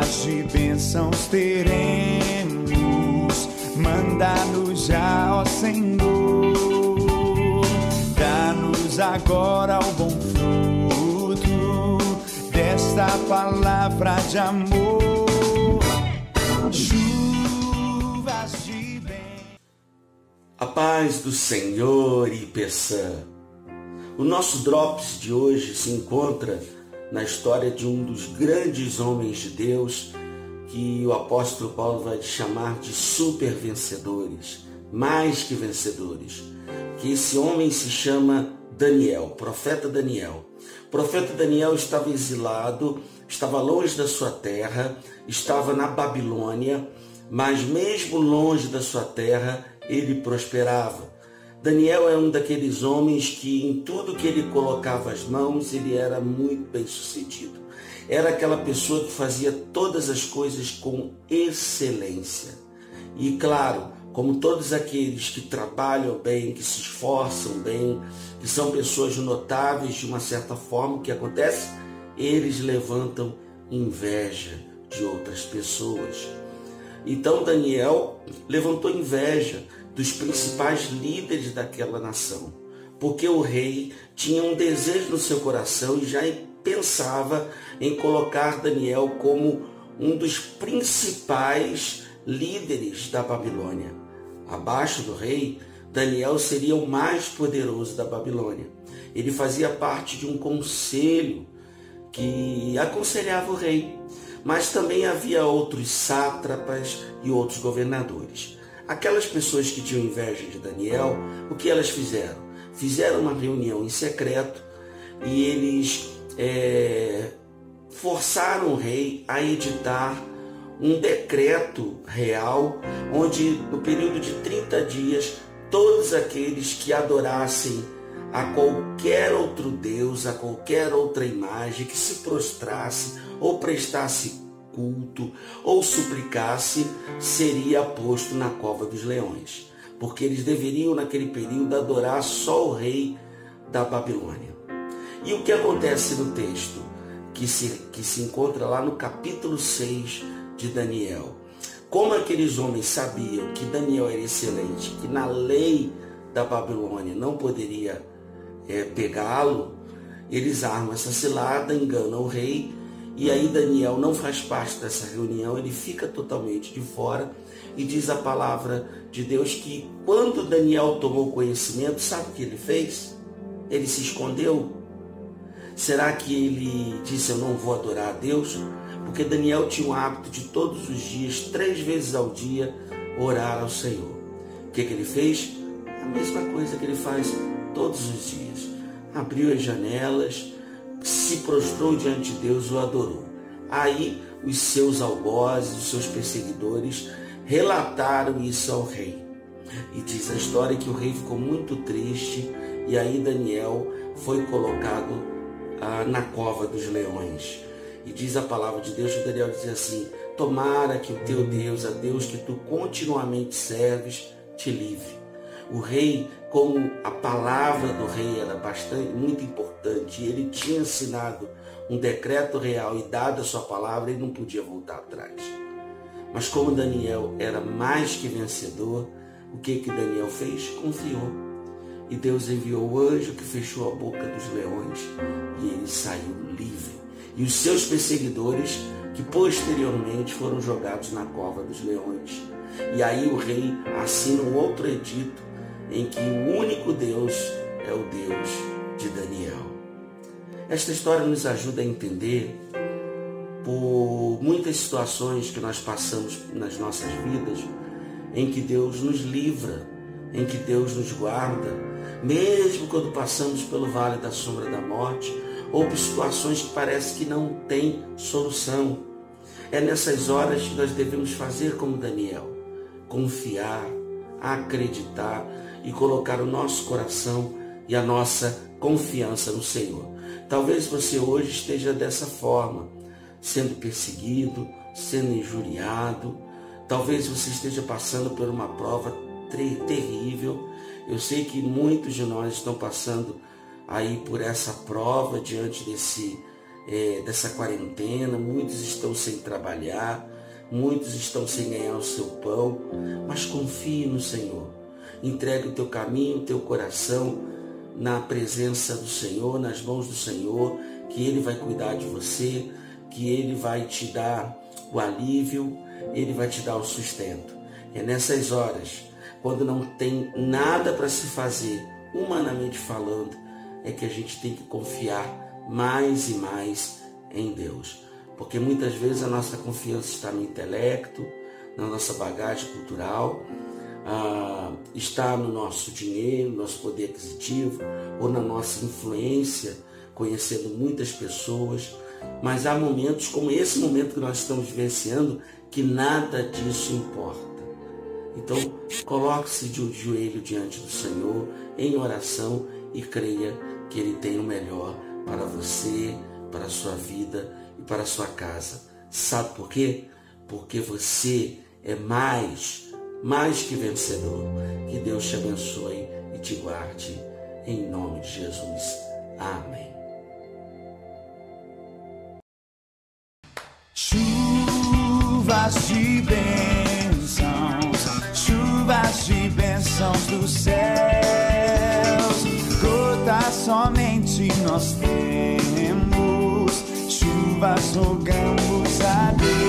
Chuvas de bênçãos teremos, manda-nos já, ó Senhor. Dá-nos agora o bom fruto desta palavra de amor. Chuvas de bênçãos. A paz do Senhor e Peçã. O nosso Drops de hoje se encontra na história de um dos grandes homens de Deus, que o apóstolo Paulo vai chamar de super vencedores, mais que vencedores. Que esse homem se chama Daniel, profeta Daniel. O profeta Daniel estava exilado, estava longe da sua terra, estava na Babilônia, mas mesmo longe da sua terra, ele prosperava. Daniel é um daqueles homens que em tudo que ele colocava as mãos, ele era muito bem sucedido. Era aquela pessoa que fazia todas as coisas com excelência. E claro, como todos aqueles que trabalham bem, que se esforçam bem, que são pessoas notáveis de uma certa forma, o que acontece? Eles levantam inveja de outras pessoas. Então Daniel levantou inveja dos principais líderes daquela nação, porque o rei tinha um desejo no seu coração e já pensava em colocar Daniel como um dos principais líderes da Babilônia. Abaixo do rei, Daniel seria o mais poderoso da Babilônia. Ele fazia parte de um conselho que aconselhava o rei, mas também havia outros sátrapas e outros governadores. Aquelas pessoas que tinham inveja de Daniel, o que elas fizeram? Fizeram uma reunião em secreto e eles forçaram o rei a editar um decreto real, onde no período de 30 dias, todos aqueles que adorassem a qualquer outro Deus, a qualquer outra imagem, que se prostrasse ou prestasse culto ou suplicasse, seria posto na cova dos leões, porque eles deveriam naquele período adorar só o rei da Babilônia. E o que acontece no texto que se encontra lá no capítulo 6 de Daniel? Como aqueles homens sabiam que Daniel era excelente, que na lei da Babilônia não poderia pegá-lo, eles armam essa cilada, enganam o rei. E aí Daniel não faz parte dessa reunião, ele fica totalmente de fora, e diz a palavra de Deus que quando Daniel tomou conhecimento, sabe o que ele fez? Ele se escondeu. Será que ele disse, eu não vou adorar a Deus? Porque Daniel tinha o hábito de todos os dias, 3 vezes ao dia, orar ao Senhor. O que ele fez? A mesma coisa que ele faz todos os dias. Abriu as janelas, se prostrou diante de Deus, o adorou. Aí os seus algozes, os seus perseguidores relataram isso ao rei. E diz a história que o rei ficou muito triste, e aí Daniel foi colocado na cova dos leões. E diz a palavra de Deus que Daniel diz assim: tomara que o teu Deus, a Deus que tu continuamente serves, te livre. O rei, como a palavra do rei era muito importante, e ele tinha assinado um decreto real e dado a sua palavra, ele não podia voltar atrás. Mas como Daniel era mais que vencedor, o que Daniel fez? Confiou. E Deus enviou o anjo que fechou a boca dos leões e ele saiu livre. E os seus perseguidores, que posteriormente foram jogados na cova dos leões. E aí o rei assina um outro edito em que o único Deus é o Deus de Daniel. Esta história nos ajuda a entender, por muitas situações que nós passamos nas nossas vidas, em que Deus nos livra, em que Deus nos guarda, mesmo quando passamos pelo vale da sombra da morte, ou por situações que parece que não tem solução. É nessas horas que nós devemos fazer como Daniel, confiar, acreditar e colocar o nosso coração e a nossa confiança no Senhor. Talvez você hoje esteja dessa forma, sendo perseguido, sendo injuriado. Talvez você esteja passando por uma prova terrível. Eu sei que muitos de nós estão passando aí por essa prova diante dessa quarentena, muitos estão sem trabalhar, muitos estão sem ganhar o seu pão, mas confie no Senhor. Entregue o teu caminho, o teu coração na presença do Senhor, nas mãos do Senhor, que Ele vai cuidar de você, que Ele vai te dar o alívio, Ele vai te dar o sustento. É nessas horas, quando não tem nada para se fazer, humanamente falando, é que a gente tem que confiar mais e mais em Deus. Porque muitas vezes a nossa confiança está no intelecto, na nossa bagagem cultural, está no nosso dinheiro, no nosso poder aquisitivo, ou na nossa influência, conhecendo muitas pessoas. Mas há momentos como esse momento que nós estamos vivenciando, que nada disso importa. Então, coloque-se de joelho diante do Senhor, em oração, e creia que Ele tem o melhor para você, para a sua vida e para a sua casa. Sabe por quê? Porque você é mais que vencedor. Que Deus te abençoe e te guarde, em nome de Jesus. Amém. Chuvas de bênçãos dos céus, gotas somente nós temos, chuvas rogamos a Deus.